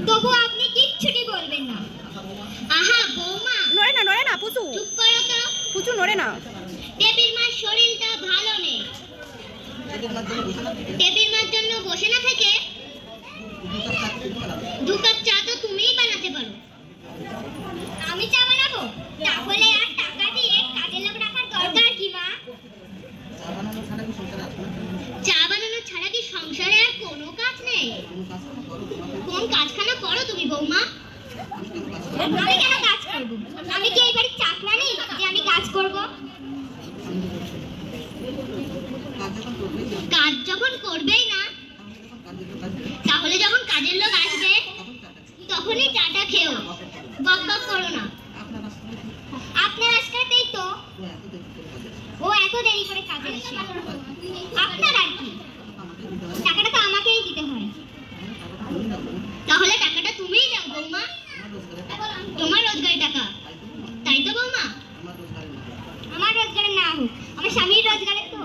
তবু আপনি কিচ্ছুটি বলবেন না। আহা বৌমা, নড়ে না পুচু, চুপ করো তো। পুচু নড়ে না। টেবিল মার শরীরটা ভালো নেই। টেবিল মার জন্য বসে না থেকে 2 কাপ চা তো তুমিই বানাতে পারো। আমি চা বানাবো? তাহলে আর টাকা দিয়ে কাজের লোক রাখার দরকার কি মা? চা বানানো ছাড়া কি সংসারে আর কোনো কাজ নেই? কোন কাজখানা করো তুমি বৌমা? আমি কেন কাজ করব? আমি কি এই বাড়ির চাকরানি যে আমি কাজ করব? কাজ যখন করবেই না, তাহলে যখন কাজের লোক আসবে তখনই চাটা খেও, বক বক করো না। আপনার আজকালতেই তো ও এত দেরি করে কাজে আসে। আপনার আর কি? টাকাটা তো আমাকেই দিতে হয়। তাহলে টাকাটা তুমিই দাও বৌমা। তোমার রোজগারের টাকা, তাই তো বৌমা? আমার রোজগারের না হোক, আমার স্বামীর রোজগারের তো।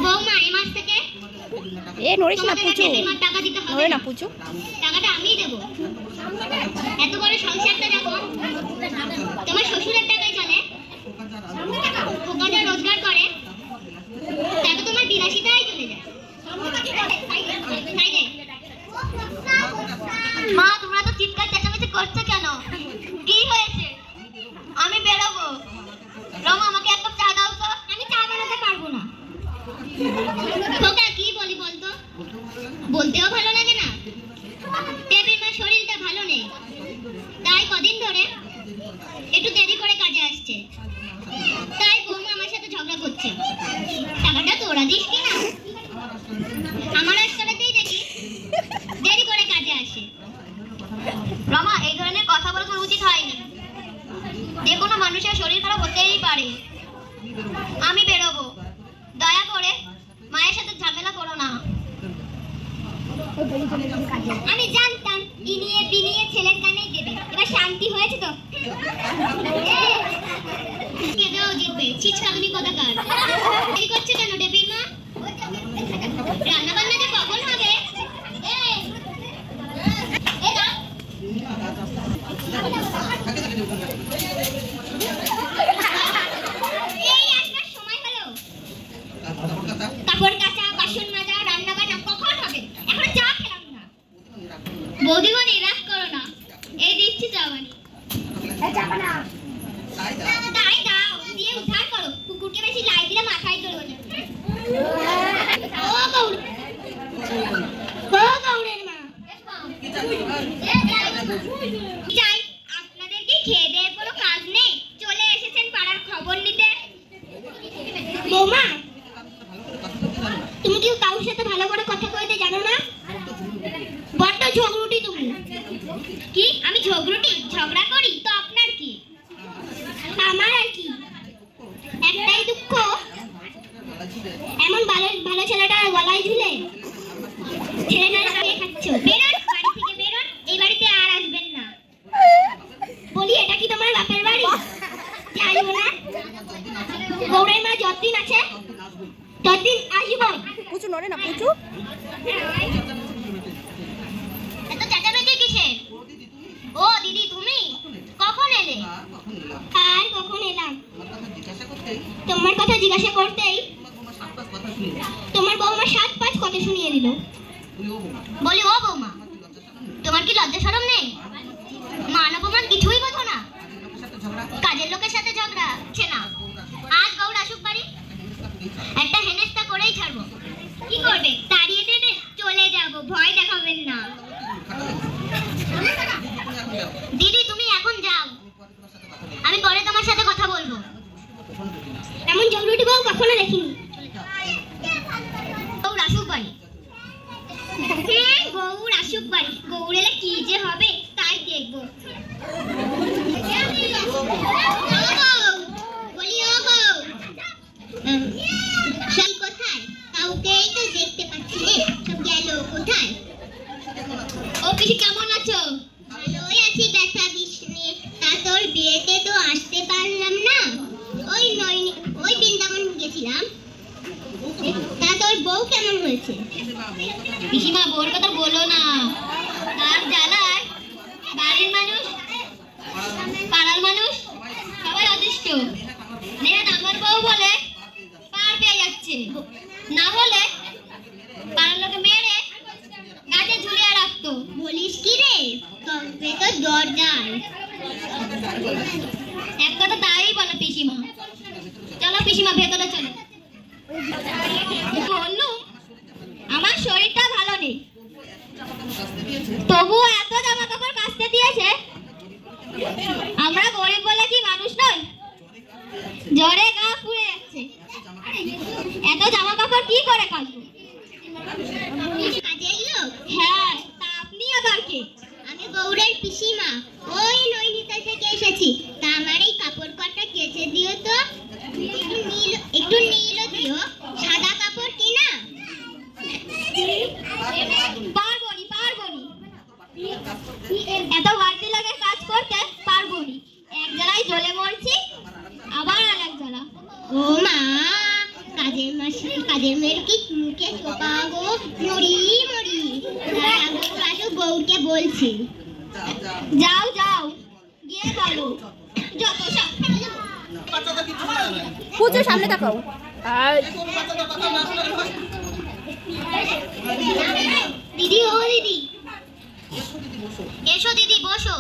বৌমা এই মাস থেকে নড়িস না পুচু, টাকা দিতে হবে। নড়ে না পুচু, টাকাটা আমিই দেবো। এত বড় সংসারটা যখন তোমার শ্বশুরের টাকায় চলে, খোকা যা রোজগার করে তাতে তোমার বিলাসিতাই চলে যায়। মা তোমরা তো চিৎকার চেঁচামেচি করছো কেন? কি হয়েছে? আমি বেরোবো। রমা আমাকে এক কাপ চা দাও তো। আমি চা বানাতে পারবো না। খোকা কি বলি বলতো? বলতেও ভালো লাগে না। টেবিল মার শরীরটা ভালো নেই, তাই কদিন ধরে একটু দেরি করে কাজে আসছে। তাই বৌমা আমার সাথে ঝগড়া করছে। টাকাটা তোরা দিস কি না? আমার আজকালতেই দেখি দেরি করে কাজে আসে। রমা এই ধরনের কথা বলা তোর উচিত হয়নি। যে কোনো মানুষের শরীর খারাপ হতেই পারে। আমি বেরোবো। দয়া করে মায়ের সাথে ঝামেলা করো না। আমি জানতাম ইনিয়ে বিনিয়ে ছেলের কানেই দেবে। এবার শান্তি হয়েছে তো? কেঁদেও জিতবে। ছিচকাগুনি কোথাকার। দেরি করছে কেন টেবিল মা? রান্না বান্না যে কখন হবে? এই একটার সময় হলো। কাপড় কাচা, বাসন মাজা, রান্না বান্না কখন হবে? এখন চা খেলাম না। বৌদিমণি রাগ করো না, এই দিচ্ছি চাওয়ানি। তাই দাও, দিয়ে উদ্ধার করো। কুকুরকে বেশি লাই দিলে মাথায় চলে যাবে। ও গৌর, ও গৌরের মা, যাই আপনাদের কি খেয়ে দেয়ে কোনো কাজ নেই? চলে এসেছেন পাড়ার খবর নিতে। বৌমা তুমি কি কারোর সাথে ভালো করে কথা কইতে জানো না? বড্ড ঝগড়ুটি তুমি। কি আমি ঝগড়ুটি? ঝগড়া করি তো আপনার কি? আমার আর কি? একটাই দুঃখ, এমন ভালো ছেলেটা গলায় ঝুলে ছেড়ে না খাইয়ে খাচ্ছ। বেরোন বাড়ি থেকে, বেরোন। এই বাড়িতে আর আসবেন না। বলি এটা কি তোমার বাপের বাড়ি? আসবো না। গৌরের মা যতদিন আছে ততদিন আসবো। পুচু নড়ে না পুচু। এত চেঁচামেচি কিসের? ও দিদি তুমি কখন এলে? আর কখন এলাম? তোমার কথা জিজ্ঞাসা করতেই তোমার বৌমা 7-5 কথা শুনিয়ে দিল। বলি ও বৌমা তোমার কি লজ্জা শরম নেই? মান অপমান কিছুই বোঝো না? কাজের লোকের সাথে ঝগড়া হচ্ছে না? আজ গৌর আসুক বাড়ি, একটা হেনেস্তা করেই ছাড়বো। কি করবে? তাড়িয়ে দেবে? চলে যাবো, ভয় দেখাবেন না। দিদি তুমি এখন যাও, আমি পরে তোমার সাথে কথা বলবো। এমন ঝগড়ুটি বউ কখনো দেখিনি। গৌর আসুক বাড়ি। গৌর আসুক বাড়ি। গৌর এলে কি যে হবে তাই দেখবো। বলি ও গৌ, সব কোথায়? কাউকেই তো দেখতে পাচ্ছি না। সব গেল কোথায়? ও পিসি কেমন আছো? ভালোই আছি ব্যথা বিষ নিয়ে। তা তোর বিয়েতে তো আসতে পারলাম না। ওই বৃন্দাবন গেছিলাম। তা তোর বউ কেমন হয়েছে? পিসিমা বউর কথা বলো না, তার জ্বালায় বাড়ির মানুষ, পাড়ার মানুষ সবাই অতিষ্ঠ। নেহাত আমার বউ বলে পার পেয়ে যাচ্ছে, না হলে পাড়ার লোকে মেরে গাছে ঝুলিয়ে রাখতো। বলিস কি রে? তবে তো জ্বর যায়। এক কথা তাই বলো পিসিমা। চলো পিসিমা ভেতরে চলো। বললুম আমার শরীরটা ভালো নেই, তবুও এত জামা কাপড় কাচতে দিয়েছে। আমরা গরিব বলে কি মানুষ নই? জ্বরে গা পুড়ে যাচ্ছে, এত জামা কাপড় কি করে কাচবো? কাজের লোক? হ্যাঁ, তা আপনি আবার কে? আমি গৌরের পিসিমা, ওই নৈনিতাল থেকে এসেছি। তা আমার এই কাপড় কটা কেচে দিও তো। একটু নীল দিও, সাদা কাপড় কি না? পারবনি পারবনি, এত বাড়তি লাগে কাজ করতে পারবনি। এক জায়গায় জ্বলে মরছি, আবার আর এক জ্বালা। ও মা, কাজের মেয়ের কি মুখে চোপা গো, মরি মরি। আসো বউকে বলছি। যাও যাও, গিয়ে বলো যত সব। পুচু সামনে তাকাও। দিদি, ও দিদি, এসো দিদি, বসো।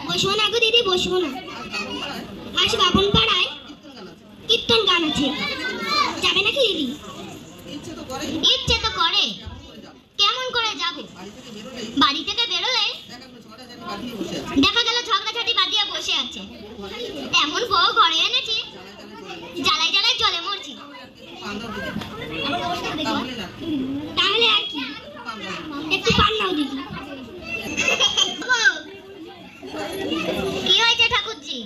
বসো না গো দিদি, বসো না। আজ বাপন পাড়ায় কীর্তন গান আছে, যাবে নাকি দিদি? ইচ্ছে তো করে, কেমন করে যাব? বাড়ি থেকে বেরোলে দেখা গেল ঝগড়াঝাটি বাঁধিয়ে বসে আছে। এমন বউ ঘরে এনেছি, জ্বালাই জ্বালাই জ্বলে মরছি। তাহলে আর কি, একটু পান নাও দিদি। কি হয়েছে ঠাকুরজি?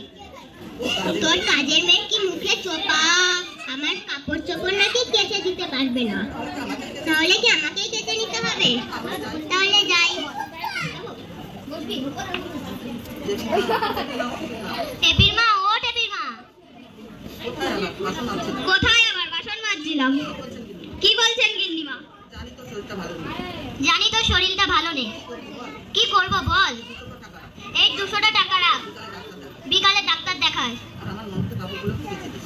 তোর কাজের মেয়ে কি মুখে চোপা, আমার কাপড় চোপড় নাকি কেচে দিতে পারবে না। তাহলে কি আমাকেই কেচে নিতে হবে? তাহলে যাই। টেপির মা, ও টেপির মা। কোথায়? আবার বাসন মাজছিলাম। কি বলছেন গিন্নিমা? জানি তো শরীরটা ভালো নেই, কি করব বল? এই 200টা টাকা রাখ, বিকালে ডাক্তার দেখাস।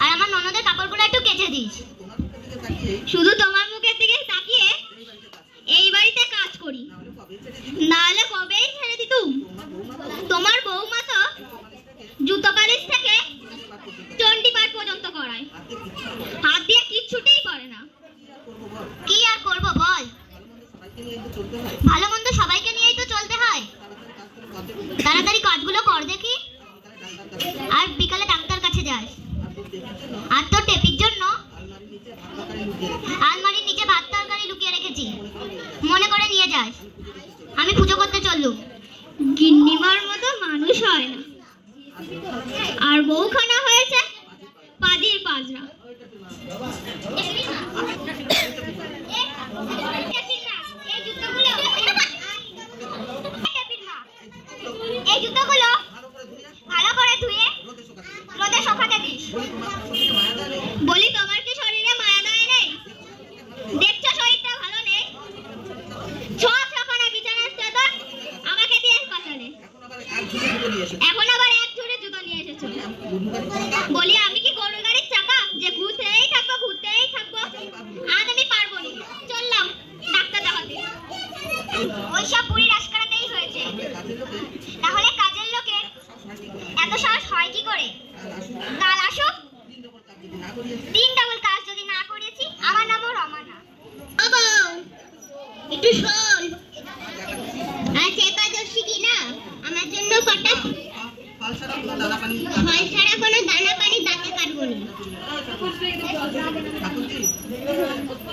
আর আমার ননদের কাপড়গুলো একটু কেচে দিস। শুধু তোমার মুখের দিকে তাকিয়ে এই বাড়িতে কাজ করি, নাহলে কবেই ছেড়ে দিতুম। তোমার বৌমা তো জুতো পালিশ থেকে চণ্ডী পাঠ পর্যন্ত করায়, হাত দিয়ে কিচ্ছুটেই করে না। কি আর করব বল? ভালো মন্দ সবাইকে নিয়েই তো চলতে হয়। তাড়াতাড়ি কাজগুলো কর দেখি, আর বিকালে ডাক্তার কাছে যাস। আর তোর টেপির জন্য আলমারির নিচে ভাত তরকারি লুকিয়ে রেখেছি, মনে করে নিয়ে যাস। আমি পুজো করতে চললুম। গিন্নিমার মতো মানুষ হয় না, আর বউখানা হয়েছে পাজির পাজরা। এই জুতোগুলো ভালো করে ধুয়ে রোদে শুকাতে দিস। বলি তোমার কি শরীরে মায়া দয়া নেই? দেখছো শরীরটা ভালো নেই, ছখানা বিছানার চাদর আমাকে দিয়ে কাটালে, এখন আবার এক ঝুড়ি জুতো নিয়ে এসেছো। বলি আমি কি গরুর গাড়ির চাকা যে ঘুরতেই থাকবো ঘুরতেই থাকবো? আজ আমি পারবো না, চললাম ডাক্তার দেখাতে। ওইসব বুড়ি রাজ করাতেই হয়েছে, তাহলে কাজের লোকের এত সাহস হয় কি করে? কাল আসুক, 3 ডাবল কাজ যদি না করেছি, আমার নামও রমানা। বাবা একটু শোন, আজ একাদশী কি না? আমার জন্য কটা ফল ছাড়া কোনো দানা পানি দাঁতে কাটবো না।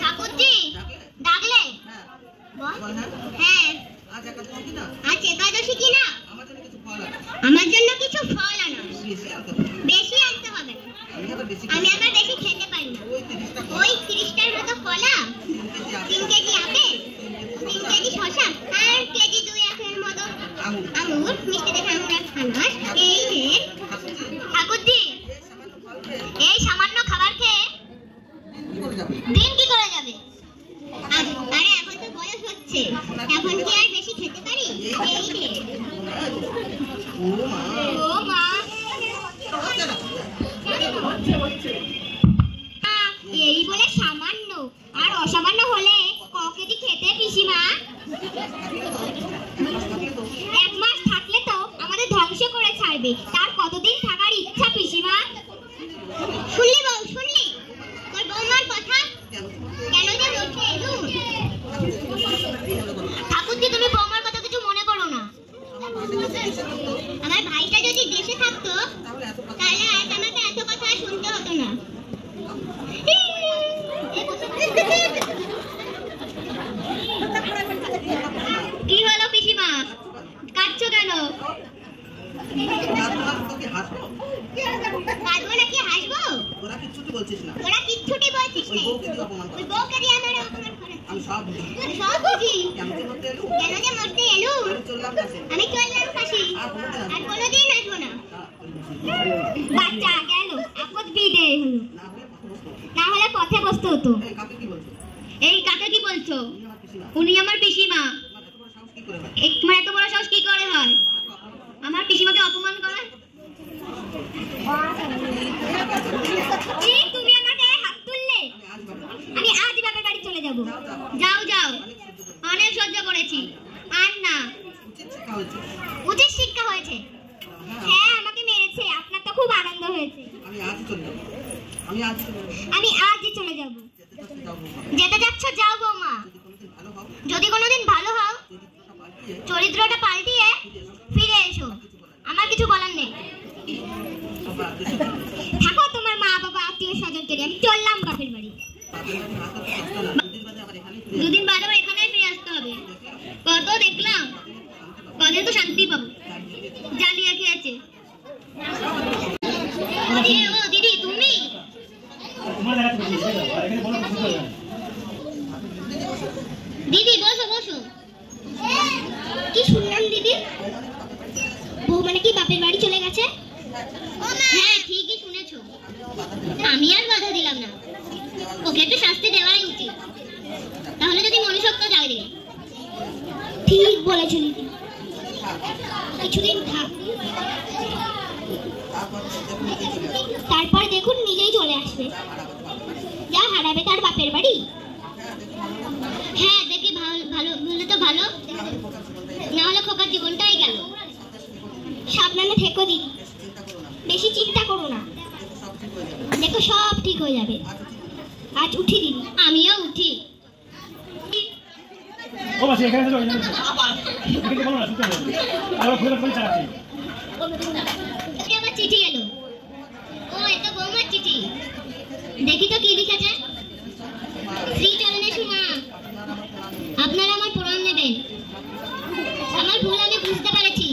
ঠাকুরজি ডাকলে? হ্যাঁ, আজ একাদশী কি না? আমার জন্য কিছু ফল আনো। বেশি আনতে হবে না, আমি আবার বেশি খেতে পারি না। ওই 30টার মতো কলা, 3 কেজি আপেল, 3 কেজি দিন কি করে যাবে? আরে এখন তো বয়স হচ্ছে, এখন কি আর বেশি খেতে পারি? এই রে ও মা, এই বলে সামান্য, আর অসামান্য হলে ক কেজি খেতে পিসিমা? 1 মাস থাকলে তো আমাদের ধ্বংস করে ছাড়বে, তার কতদিন থাকার ইচ্ছা পিসিমা? শুনলি বউ, শুনলি তোর বৌমার কথা? কেন যে রোজে এলু? ঠাকুর যে তুমি বৌমার কথা কিছু মনে করো না। আমার ভাইটা যদি দেশে থাকতো তাহলে আজ আমাকে এত কথা শুনতে হতো না। কি হলো পিসিমা, কাঁদছো কেন? কাঁদবো নাকি হাসবো? তোরা কিচ্ছুটি বলছিস না। তোরা কিচ্ছুটি বলছিস না। ওই বউকে দিয়ে আমার অপমান করে। আমি সব বুঝি। সব বুঝি। কেন যে মরতে এলু? আমি চললাম কাশি। আর কোনোদিন আসবো না। বাচ্চা গেল, আপদ বিদায় হলো। না হলে পথে বসতে হতো। এই কাকে কি বলছো? উনি আমার পিসিমা। এত বড় সাহস কি করে হয়? আমার পিসিমাকে অপমান করে? তুমি আমাকে হাত তুললে? আমি আজ বাপের বাড়ি চলে যাব। যাও যাও, অনেক সহ্য করেছি, আর না। উচিত শিক্ষা হয়েছে। হ্যাঁ, আমাকে মেরেছে, আপনার তো খুব আনন্দ হয়েছে। আমি আজই চলে যাব। যেতে যাচ্ছ যাও বৌমা, যদি কোনোদিন ভালো হও, চরিত্রটা পাল্টিয়ে ফিরে এসো, আমার কিছু বলার নেই। থাকো তোমার মা বাবা আত্মীয় স্বজনকে নিয়ে, আমি চললাম বাপের বাড়ি। 2 দিন বাদে এখানে ফিরে আসতে হবে। কত দেখলাম, কদিন তো শান্তি পাবো। জ্বালিয়ে খেয়েছে। ও দিদি, তুমি? দিদি বসো বসো। কি শুনলাম দিদি, বউ মানে কি বাপের বাড়ি চলে গেছে? হ্যাঁ, ঠিকই শুনেছো। আমি আর বাধা দিলাম না, ওকে একটু শাস্তি দেওয়াই উচিত, তাহলে যদি মনুষ্যত্ব জাগে। ঠিক বলেছো দিদি, কিছুদিন থাক, তারপর দেখুন নিজেই চলে আসবে। যা হারাবে তার বাপের বাড়ি। হ্যাঁ, দেখি ভালো বলে তো ভালো, না হলে খোকার জীবনটাই গেল। সাবধানে থেকো দিদি, বেশি চিন্তা করো না, দেখো সব ঠিক হয়ে যাবে। আজ উঠি দিদি। আমিও উঠি। ও বাসি এখানে চলো, এখানে বলো না, শুনতে হবে। আর ফোন চালাচ্ছি। আমার চিঠি এলো। ও, এটা বৌমার চিঠি। দেখি তো কি লিখেছে। শ্রী চরণে সুমা, আপনারা আমার প্রণাম নেবেন। আমার ভুল আমি বুঝতে পেরেছি।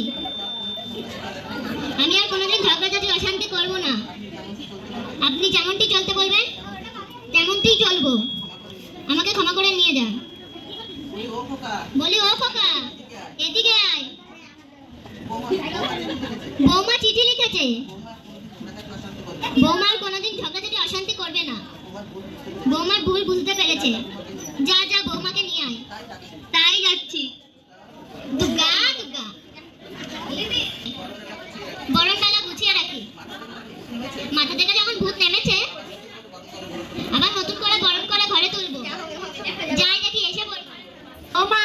আমি আর কোনোদিন ঝগড়াঝাটি অশান্তি করব না। আপনি যেমনটি চলতে বলবেন তেমনটিই চলবো। আমাকে ক্ষমা করে নিয়ে যান। বলি ও খোকা, এদিকে আয়। বৌমা চিঠি লিখেছে। বৌমা আর কোনোদিন ঝগড়াঝাটি অশান্তি করবে না। বৌমার ভুল বুঝতে পেরেছে। যা যা, বৌমাকে নিয়ে আয়। তাই যাচ্ছি। দুর্গা দুর্গা, বরণ ডালা গুছিয়ে রাখি। মাথা থেকে যখন ভূত নেমেছে, আবার নতুন করে বরণ করে ঘরে তুলবো। যাই দেখি এসে বলবো। ও মা,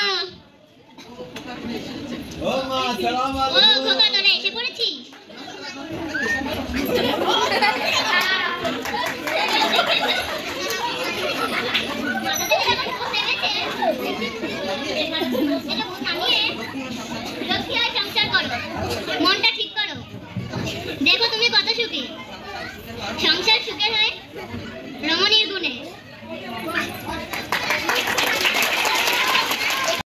ও মা, আসসালামু ও আলাইকুম। খোকা, তোরা এসে পড়েছিস? মাথা থেকে যখন ভূত নেমেছে, এটা ভূত নামিয়ে লক্ষ্মী আর সংসার করো। মনটা ঠিক করো। দেখো তুমি কত সুখী। সংসার সুখের হয় রমণীর গুণে।